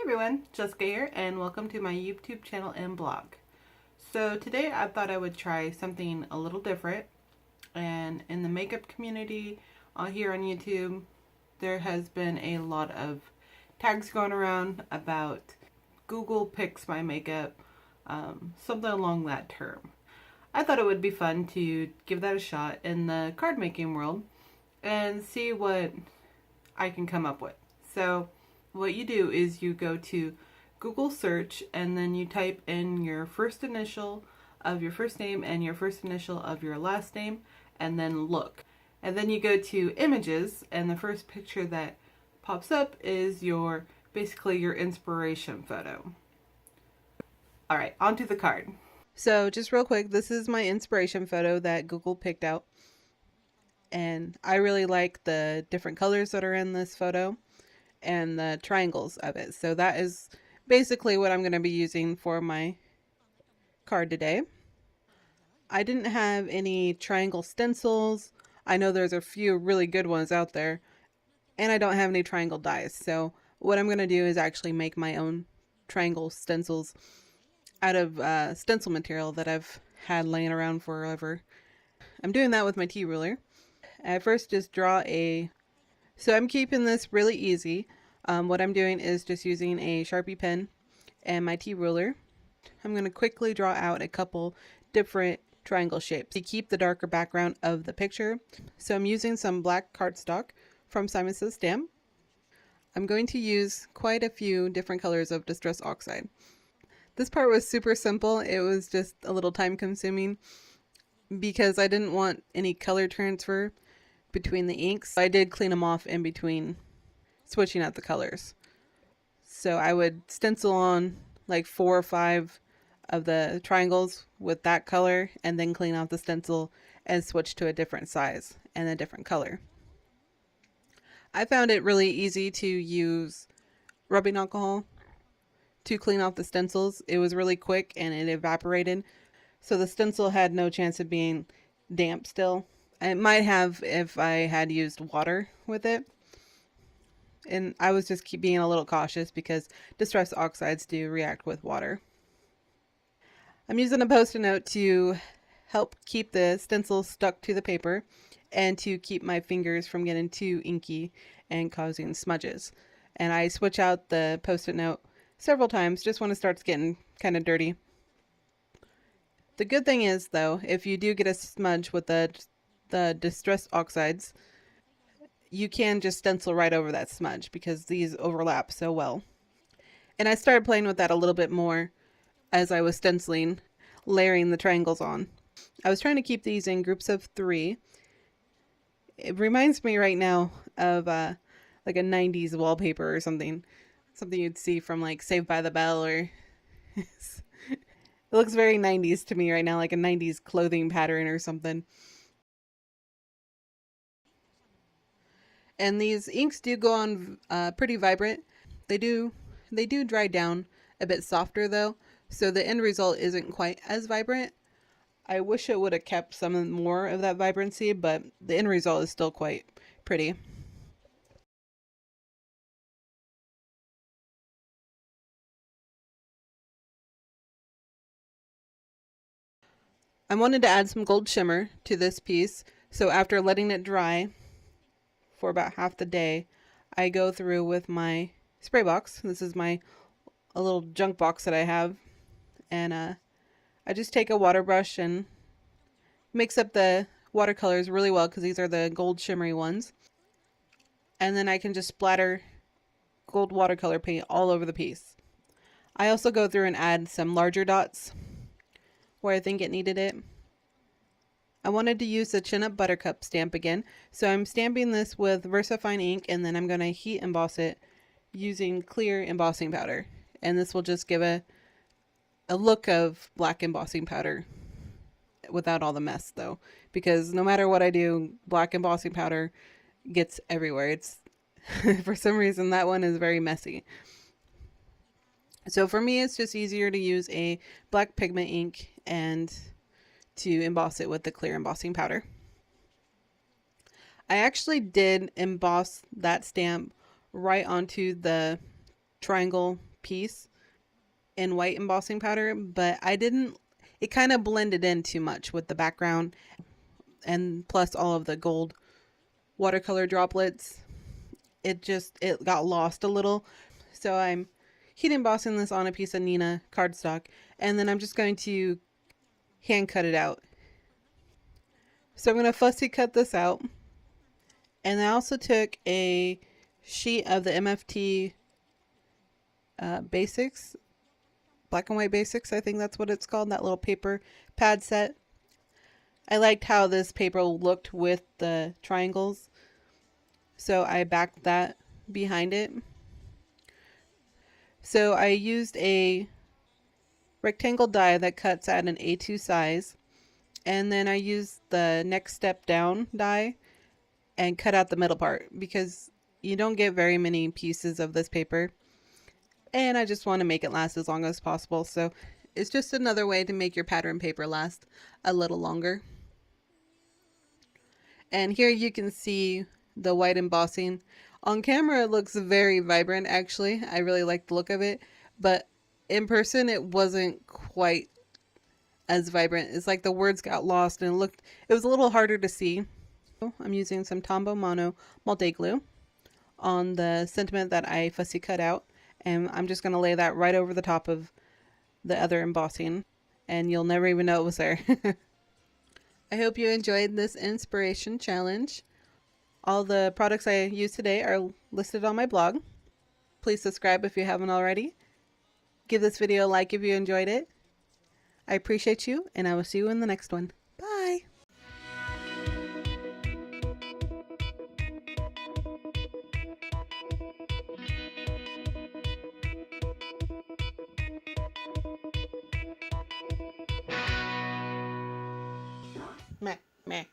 everyone, Jessica here, and welcome to my YouTube channel and blog. So today I thought I would try something a little different, and in the makeup community here on YouTube, there has been a lot of tags going around about Google picks my makeup, something along that term. I thought it would be fun to give that a shot in the card making world and see what I can come up with. So what you do is you go to Google search and then you type in your first initial of your first name and your first initial of your last name and then look. And then you go to images and the first picture that pops up is basically your inspiration photo. Alright, onto the card. So just real quick, this is my inspiration photo that Google picked out. And I really like the different colors that are in this photo and the triangles of it. So that is basically what I'm going to be using for my card today. I didn't have any triangle stencils. I know there's a few really good ones out there, and I don't have any triangle dies. So what I'm going to do is actually make my own triangle stencils out of stencil material that I've had laying around forever. I'm doing that with my T ruler. I first just draw so I'm keeping this really easy. What I'm doing is just using a Sharpie pen and my T ruler. I'm going to quickly draw out a couple different triangle shapes to keep the darker background of the picture. So I'm using some black cardstock from Simon Says Stamp. I'm going to use quite a few different colors of Distress Oxide. This part was super simple. It was just a little time consuming because I didn't want any color transfer between the inks. I did clean them off in between switching out the colors. So I would stencil on like 4 or 5 of the triangles with that color and then clean off the stencil and switch to a different size and a different color. I found it really easy to use rubbing alcohol to clean off the stencils. It was really quick and it evaporated, so the stencil had no chance of being damp still. It might have if I had used water with it. And I was just being a little cautious because Distress Oxides do react with water. I'm using a Post-it note to help keep the stencil stuck to the paper and to keep my fingers from getting too inky and causing smudges. And I switch out the Post-it note several times just when it starts getting kind of dirty. The good thing is, though, if you do get a smudge with the Distress Oxides, you can just stencil right over that smudge because these overlap so well. And I started playing with that a little bit more as I was stenciling, layering the triangles on. I was trying to keep these in groups of 3. It reminds me right now of like a 90s wallpaper or something you'd see from like Saved by the Bell, or it looks very 90s to me right now, like a 90s clothing pattern or something. And these inks do go on pretty vibrant. They do dry down a bit softer though, so the end result isn't quite as vibrant. I wish it would have kept some more of that vibrancy, but the end result is still quite pretty. I wanted to add some gold shimmer to this piece, so after letting it dry for about half the day, I go through with my spray box. This is a little junk box that I have, and I just take a water brush and mix up the watercolors really well because these are the gold shimmery ones, and then I can just splatter gold watercolor paint all over the piece. I also go through and add some larger dots where I think it needed it. I wanted to use the Chin Up Buttercup stamp again, so I'm stamping this with VersaFine ink, and then I'm going to heat emboss it using clear embossing powder. And this will just give a look of black embossing powder without all the mess though, because no matter what I do, black embossing powder gets everywhere. It's for some reason that one is very messy. So for me, it's just easier to use a black pigment ink and to emboss it with the clear embossing powder. I actually did emboss that stamp right onto the triangle piece in white embossing powder, but I didn't, it kind of blended in too much with the background, and plus all of the gold watercolor droplets. It got lost a little. So I'm heat embossing this on a piece of Nina cardstock, and then I'm just going to hand cut it out. So I'm going to fussy cut this out. And I also took a sheet of the MFT Basics, Black and White Basics, I think that's what it's called, that little paper pad set. I liked how this paper looked with the triangles, so I backed that behind it. So I used a rectangle die that cuts at an A2 size, and then I used the next step down die and cut out the middle part because you don't get very many pieces of this paper, and I just want to make it last as long as possible. So it's just another way to make your pattern paper last a little longer. And here you can see the white embossing. On camera it looks very vibrant actually. I really like the look of it, but in person it wasn't quite as vibrant. It's like the words got lost and it was a little harder to see. I'm using some Tombow Mono multi-glue on the sentiment that I fussy cut out, and I'm just going to lay that right over the top of the other embossing, and you'll never even know it was there. I hope you enjoyed this inspiration challenge. All the products I used today are listed on my blog. Please subscribe if you haven't already. Give this video a like if you enjoyed it. I appreciate you, and I will see you in the next one. Bye! Meh, meh.